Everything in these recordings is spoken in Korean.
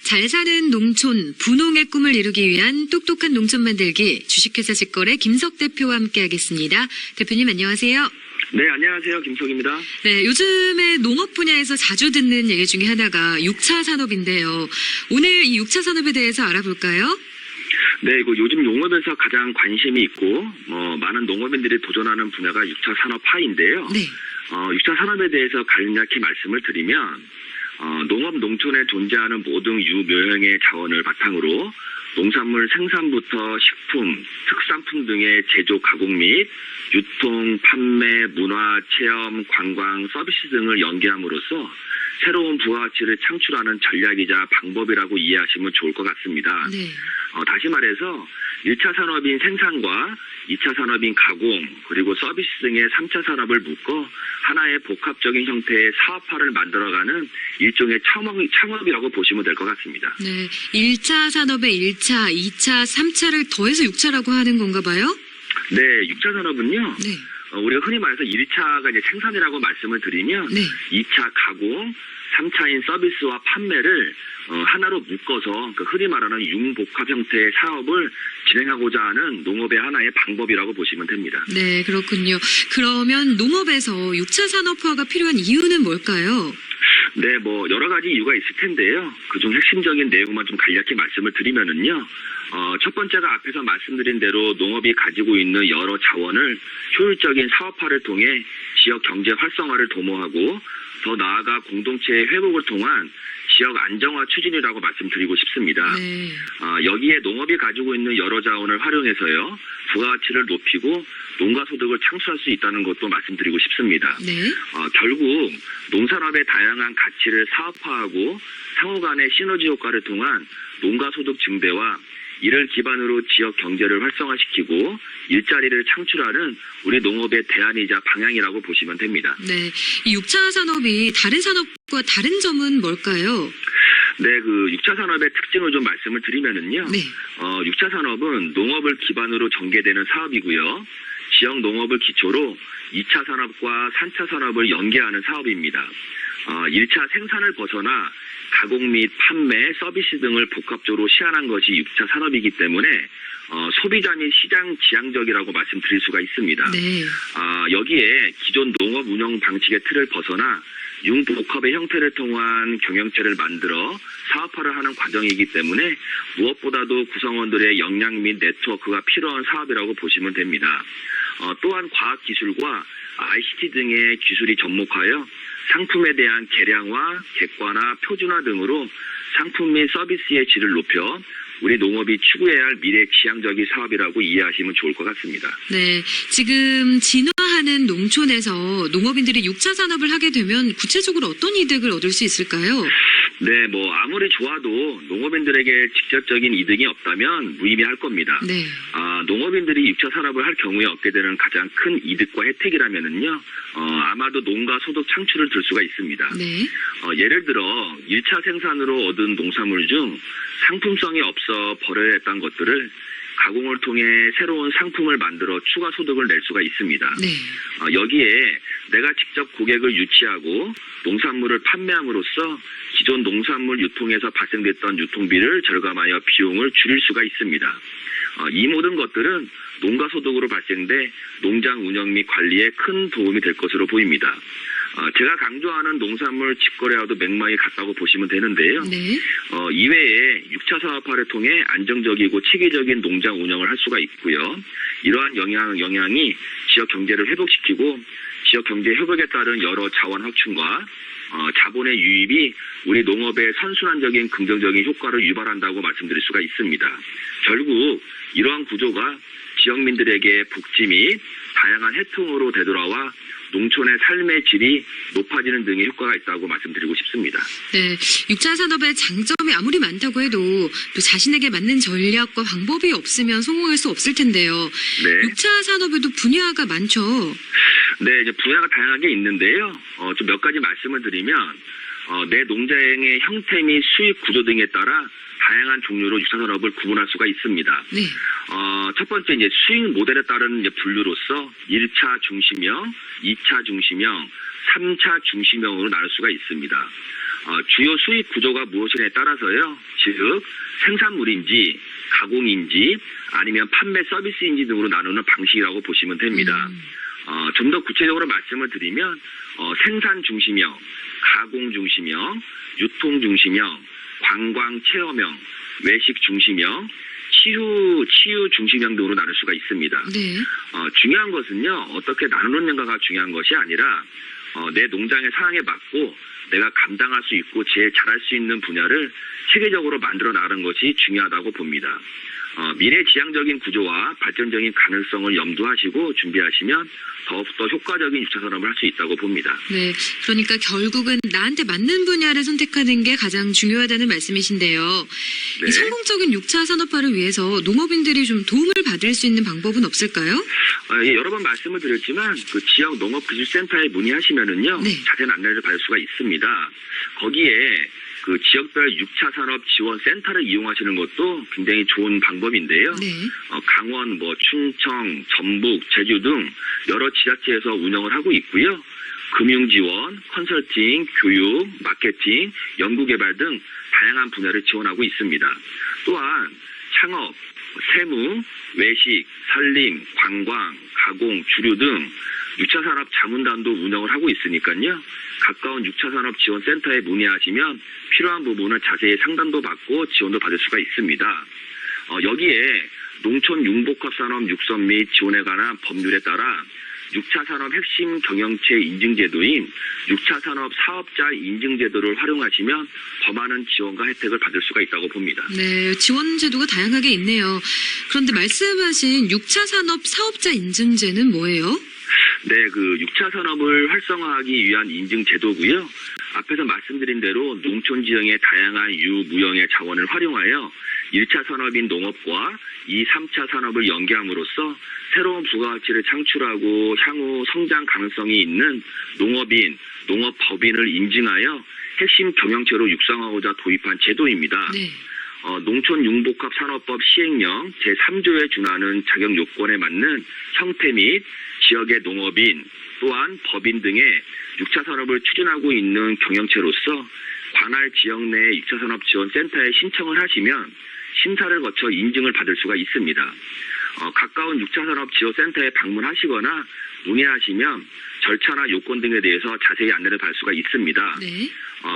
잘 사는 농촌, 분홍의 꿈을 이루기 위한 똑똑한 농촌 만들기 주식회사 직거래 김석 대표와 함께하겠습니다. 대표님 안녕하세요. 네, 안녕하세요. 김석입니다. 네, 요즘에 농업 분야에서 자주 듣는 얘기 중에 하나가 6차 산업인데요. 오늘 이 6차 산업에 대해서 알아볼까요? 네, 요즘 농업에서 가장 관심이 있고 많은 농업인들이 도전하는 분야가 6차 산업화인데요. 네. 6차 산업에 대해서 간략히 말씀을 드리면 농업 농촌에 존재하는 모든 유묘형의 자원을 바탕으로 농산물 생산부터 식품, 특산품 등의 제조, 가공 및 유통, 판매, 문화, 체험, 관광, 서비스 등을 연계함으로써 새로운 부가가치를 창출하는 전략이자 방법이라고 이해하시면 좋을 것 같습니다. 네. 다시 말해서 1차 산업인 생산과 2차 산업인 가공, 그리고 서비스 등의 3차 산업을 묶어 하나의 복합적인 형태의 사업화를 만들어가는 일종의 창업이라고 보시면 될 것 같습니다. 네. 1차 산업에 1차, 2차, 3차를 더해서 6차라고 하는 건가 봐요? 네, 6차 산업은요. 네. 우리가 흔히 말해서 1차가 이제 생산이라고 말씀을 드리면 네. 2차 가공, 3차인 서비스와 판매를 하나로 묶어서 흔히 말하는 융복합 형태의 사업을 진행하고자 하는 농업의 하나의 방법이라고 보시면 됩니다. 네, 그렇군요. 그러면 농업에서 6차 산업화가 필요한 이유는 뭘까요? 네, 여러 가지 이유가 있을 텐데요. 그중 핵심적인 내용만 좀 간략히 말씀을 드리면은요. 첫 번째가 앞에서 말씀드린 대로 농업이 가지고 있는 여러 자원을 효율적인 사업화를 통해 지역 경제 활성화를 도모하고 더 나아가 공동체의 회복을 통한 지역 안정화 추진이라고 말씀드리고 싶습니다. 네. 여기에 농업이 가지고 있는 여러 자원을 활용해서요. 부가가치를 높이고 농가 소득을 창출할 수 있다는 것도 말씀드리고 싶습니다. 네. 결국 농산업의 다양한 가치를 사업화하고 상호 간의 시너지 효과를 통한 농가 소득 증대와 이를 기반으로 지역 경제를 활성화시키고 일자리를 창출하는 우리 농업의 대안이자 방향이라고 보시면 됩니다. 네. 이 6차 산업이 다른 산업과 다른 점은 뭘까요? 네, 6차 산업의 특징을 좀 말씀을 드리면은요. 네. 6차 산업은 농업을 기반으로 전개되는 사업이고요. 지역 농업을 기초로 2차 산업과 3차 산업을 연계하는 사업입니다. 1차 생산을 벗어나 가공 및 판매, 서비스 등을 복합적으로 시한한 것이 6차 산업이기 때문에 소비자 및 시장 지향적이라고 말씀드릴 수가 있습니다. 네. 여기에 기존 농업 운영 방식의 틀을 벗어나 융복합의 형태를 통한 경영체를 만들어 사업화를 하는 과정이기 때문에 무엇보다도 구성원들의 역량 및 네트워크가 필요한 사업이라고 보시면 됩니다. 또한 과학기술과 ICT 등의 기술이 접목하여 상품에 대한 개량화, 객관화, 표준화 등으로 상품 및 서비스의 질을 높여 우리 농업이 추구해야 할 미래 지향적인 사업이라고 이해하시면 좋을 것 같습니다. 네. 지금 진화하는 농촌에서 농업인들이 6차 산업을 하게 되면 구체적으로 어떤 이득을 얻을 수 있을까요? 네, 아무리 좋아도 농업인들에게 직접적인 이득이 없다면 무의미할 겁니다. 네. 농업인들이 6차 산업을 할 경우에 얻게 되는 가장 큰 이득과 혜택이라면은요, 아마도 농가 소득 창출을 들 수가 있습니다. 네. 예를 들어 1차 생산으로 얻은 농산물 중 상품성이 없어 버려야 했던 것들을 가공을 통해 새로운 상품을 만들어 추가 소득을 낼 수가 있습니다. 네. 여기에 내가 직접 고객을 유치하고 농산물을 판매함으로써 기존 농산물 유통에서 발생됐던 유통비를 절감하여 비용을 줄일 수가 있습니다. 이 모든 것들은 농가 소득으로 발생돼 농장 운영 및 관리에 큰 도움이 될 것으로 보입니다. 제가 강조하는 농산물 직거래와도 맥락이 같다고 보시면 되는데요. 네. 이외에 6차 사업화를 통해 안정적이고 체계적인 농장 운영을 할 수가 있고요. 이러한 영향이 지역 경제를 회복시키고 지역 경제 회복에 따른 여러 자원 확충과 자본의 유입이 우리 농업의 선순환적인 긍정적인 효과를 유발한다고 말씀드릴 수가 있습니다. 결국 이러한 구조가 지역민들에게 복지 및 다양한 혜택으로 되돌아와 농촌의 삶의 질이 높아지는 등의 효과가 있다고 말씀드리고 싶습니다. 네. 6차 산업의 장점이 아무리 많다고 해도 또 자신에게 맞는 전략과 방법이 없으면 성공할 수 없을 텐데요. 네. 6차 산업에도 분야가 많죠. 네, 이제 분야가 다양하게 있는데요. 좀 몇 가지 말씀을 드리면 내 농장의 형태 및 수익 구조 등에 따라 다양한 종류로 6차 산업을 구분할 수가 있습니다. 네. 첫 번째 이제 수익 모델에 따른 이제 분류로서 1차 중심형, 2차 중심형, 3차 중심형으로 나눌 수가 있습니다. 주요 수익 구조가 무엇이냐에 따라서요. 즉 생산물인지 가공인지 아니면 판매 서비스인지 등으로 나누는 방식이라고 보시면 됩니다. 좀 더 구체적으로 말씀을 드리면 생산 중심형, 가공 중심형, 유통 중심형, 관광 체험형, 외식 중심형, 치유 중심형 등으로 나눌 수가 있습니다. 네. 중요한 것은요, 어떻게 나누느냐가 중요한 것이 아니라 내 농장의 상황에 맞고 내가 감당할 수 있고 제일 잘할 수 있는 분야를 체계적으로 만들어 나가는 것이 중요하다고 봅니다. 미래지향적인 구조와 발전적인 가능성을 염두하시고 준비하시면 더욱더 효과적인 6차 산업을 할 수 있다고 봅니다. 네. 그러니까 결국은 나한테 맞는 분야를 선택하는 게 가장 중요하다는 말씀이신데요. 네. 이 성공적인 6차 산업화를 위해서 농업인들이 좀 도움을 받을 수 있는 방법은 없을까요? 예, 여러 번 말씀을 드렸지만 그 지역 농업기술센터에 문의하시면은요, 네. 자세한 안내를 받을 수가 있습니다. 거기에 그 지역별 6차 산업 지원 센터를 이용하시는 것도 굉장히 좋은 방법인데요. 네. 강원, 충청, 전북, 제주 등 여러 지자체에서 운영을 하고 있고요. 금융 지원, 컨설팅, 교육, 마케팅, 연구개발 등 다양한 분야를 지원하고 있습니다. 또한 창업, 세무, 외식, 산림, 관광, 가공, 주류 등 6차 산업 자문단도 운영을 하고 있으니까요. 가까운 6차 산업 지원센터에 문의하시면 필요한 부분을 자세히 상담도 받고 지원도 받을 수가 있습니다. 여기에 농촌 융복합산업 육성 및 지원에 관한 법률에 따라 6차 산업 핵심 경영체 인증제도인 6차 산업 사업자 인증제도를 활용하시면 더 많은 지원과 혜택을 받을 수가 있다고 봅니다. 네, 지원 제도가 다양하게 있네요. 그런데 말씀하신 6차 산업 사업자 인증제는 뭐예요? 네, 그 6차 산업을 활성화하기 위한 인증 제도고요. 앞에서 말씀드린 대로 농촌 지형의 다양한 유무형의 자원을 활용하여 1차 산업인 농업과 2, 3차 산업을 연계함으로써 새로운 부가가치를 창출하고 향후 성장 가능성이 있는 농업인, 농업법인을 인증하여 핵심 경영체로 육성하고자 도입한 제도입니다. 네. 농촌 융복합 산업법 시행령 제3조에 준하는 자격 요건에 맞는 형태 및 지역의 농업인 또한 법인 등의 6차 산업을 추진하고 있는 경영체로서 관할 지역 내 6차 산업 지원센터에 신청을 하시면 심사를 거쳐 인증을 받을 수가 있습니다. 가까운 6차 산업 지원센터에 방문하시거나 문의하시면 절차나 요건 등에 대해서 자세히 안내를 받을 수가 있습니다. 네.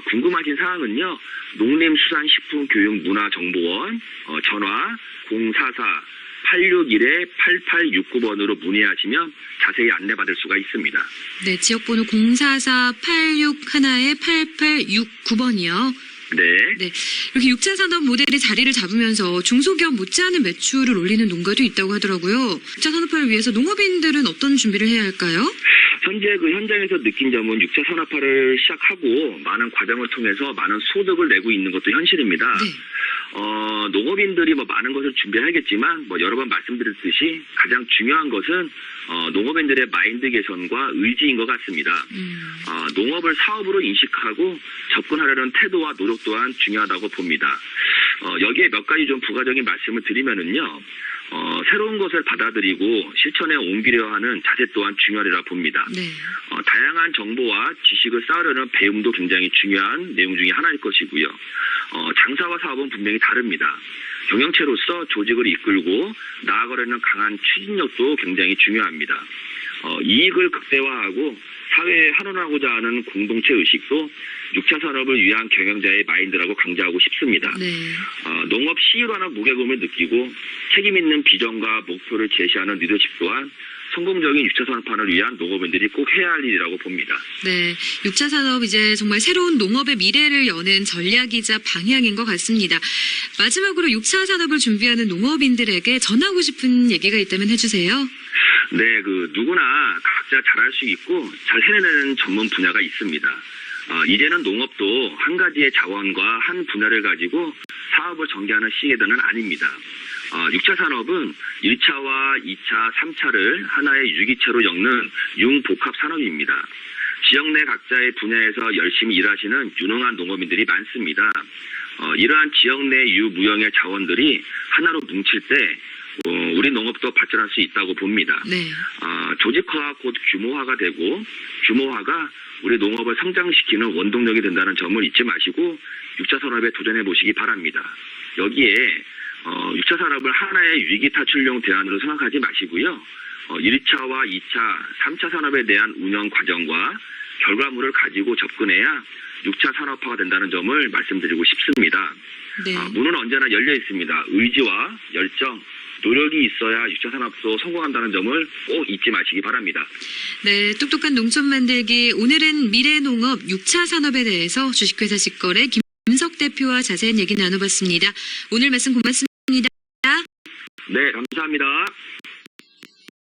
궁금하신 사항은요. 농림수산식품교육문화정보원 전화 044-861-8869번으로 문의하시면 자세히 안내받을 수가 있습니다. 네, 지역번호 044-861-8869번이요. 네. 네, 이렇게 6차 산업 모델이 자리를 잡으면서 중소기업 못지않은 매출을 올리는 농가도 있다고 하더라고요. 6차 산업화를 위해서 농업인들은 어떤 준비를 해야 할까요? 현재 그 현장에서 느낀 점은 6차 산업화를 시작하고 많은 과정을 통해서 많은 소득을 내고 있는 것도 현실입니다. 네. 농업인들이 많은 것을 준비하겠지만 여러 번 말씀드렸듯이 가장 중요한 것은 농업인들의 마인드 개선과 의지인 것 같습니다. 농업을 사업으로 인식하고 접근하려는 태도와 노력 또한 중요하다고 봅니다. 여기에 몇 가지 좀 부가적인 말씀을 드리면은요. 새로운 것을 받아들이고 실천에 옮기려 하는 자세 또한 중요하리라 봅니다. 네. 다양한 정보와 지식을 쌓으려는 배움도 굉장히 중요한 내용 중에 하나일 것이고요. 장사와 사업은 분명히 다릅니다. 경영체로서 조직을 이끌고 나아가려는 강한 추진력도 굉장히 중요합니다. 이익을 극대화하고 사회에 환원하고자 하는 공동체 의식도 6차 산업을 위한 경영자의 마인드라고 강조하고 싶습니다. 네. 농업 CEO라는 무게감을 느끼고 책임 있는 비전과 목표를 제시하는 리더십 또한 성공적인 6차 산업화를 위한 농업인들이 꼭 해야 할 일이라고 봅니다. 네, 6차 산업 이제 정말 새로운 농업의 미래를 여는 전략이자 방향인 것 같습니다. 마지막으로 6차 산업을 준비하는 농업인들에게 전하고 싶은 얘기가 있다면 해주세요. 네, 누구나 각자 잘할 수 있고 잘 해내는 전문 분야가 있습니다. 이제는 농업도 한 가지의 자원과 한 분야를 가지고 사업을 전개하는 시대는 아닙니다. 6차 산업은 1차와 2차, 3차를 하나의 유기체로 엮는 융복합 산업입니다. 지역 내 각자의 분야에서 열심히 일하시는 유능한 농업인들이 많습니다. 이러한 지역 내 유무형의 자원들이 하나로 뭉칠 때 우리 농업도 발전할 수 있다고 봅니다. 네. 조직화가 곧 규모화가 되고 규모화가 우리 농업을 성장시키는 원동력이 된다는 점을 잊지 마시고 6차 산업에 도전해 보시기 바랍니다. 여기에 6차 산업을 하나의 위기 탈출용 대안으로 생각하지 마시고요. 1차와 2차, 3차 산업에 대한 운영 과정과 결과물을 가지고 접근해야 6차 산업화가 된다는 점을 말씀드리고 싶습니다. 네. 문은 언제나 열려 있습니다. 의지와 열정, 노력이 있어야 6차 산업도 성공한다는 점을 꼭 잊지 마시기 바랍니다. 네, 똑똑한 농촌 만들기. 오늘은 미래농업 6차 산업에 대해서 주식회사 직거래 김석 대표와 자세한 얘기 나눠봤습니다. 오늘 말씀 고맙습니다. 네, 감사합니다.